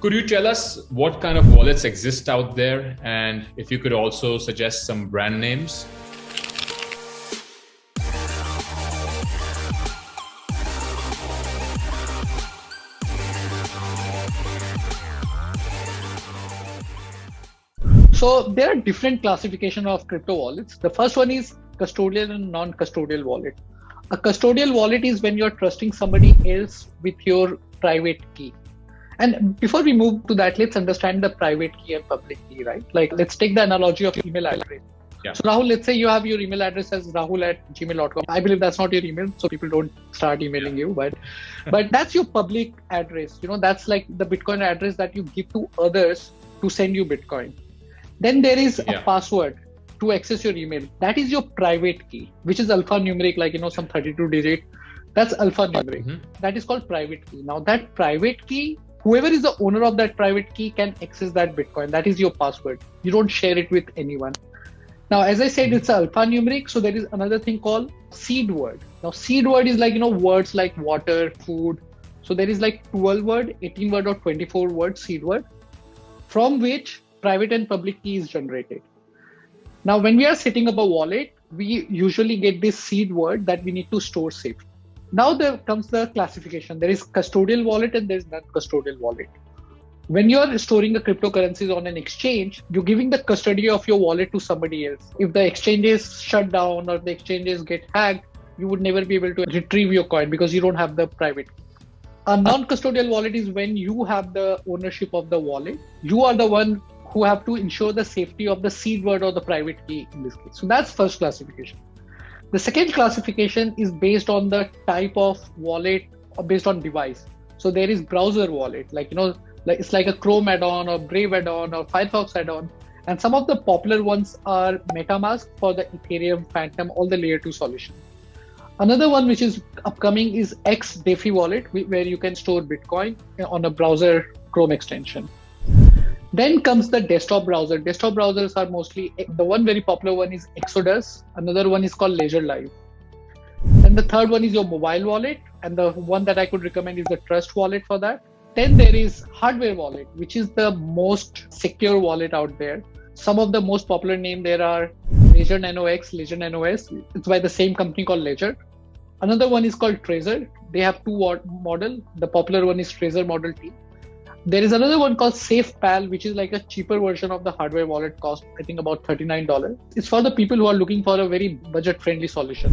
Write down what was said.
Could you tell us what kind of wallets exist out there, and if you could also suggest some brand names? So there are different classification of crypto wallets. The first one is custodial and non-custodial wallet. A custodial wallet is when you're trusting somebody else with your private key. And before we move to that, let's understand the private key and public key, right? Like, let's take the analogy of email address. Yeah. So Rahul, let's say you have your email address as rahul@gmail.com. I believe that's not your email, so people don't start emailing you, but that's your public address. That's like the Bitcoin address that you give to others to send you Bitcoin. Then there is a password to access your email. That is your private key, which is alphanumeric, like, some 32 digit. That's alphanumeric. Mm-hmm. That is called private key. Now that private key, whoever is the owner of that private key can access that Bitcoin. That is your password. You don't share it with anyone. Now, as I said, it's alphanumeric. So there is another thing called seed word. Now, seed word is like, words like water, food. So there is like 12 word, 18 word or 24 word seed word from which private and public key is generated. Now, when we are setting up a wallet, we usually get this seed word that we need to store safely. Now there comes the classification. There is custodial wallet and there is non-custodial wallet. When you are storing the cryptocurrencies on an exchange, you're giving the custody of your wallet to somebody else. If the exchange is shut down or the exchanges get hacked, you would never be able to retrieve your coin because you don't have the private key. A non-custodial wallet is when you have the ownership of the wallet. You are the one who have to ensure the safety of the seed word or the private key in this case. So that's first classification. The second classification is based on the type of wallet or based on device. So there is browser wallet, like it's like a Chrome add-on or Brave add-on or Firefox add-on. And some of the popular ones are Metamask for the Ethereum, Phantom, all the layer 2 solutions. Another one which is upcoming is XDEFI wallet, where you can store Bitcoin on a browser Chrome extension. Then comes the desktop browser. Desktop browsers are mostly, the one very popular one is Exodus. Another one is called Ledger Live. And the third one is your mobile wallet. And the one that I could recommend is the Trust wallet for that. Then there is hardware wallet, which is the most secure wallet out there. Some of the most popular name there are Ledger Nano X, Ledger Nano S. It's by the same company called Ledger. Another one is called TREZOR. They have two model. The popular one is TREZOR Model T. There is another one called SAFEPAL, which is like a cheaper version of the hardware wallet, cost I think about $39. It's for the people who are looking for a very budget-friendly solution.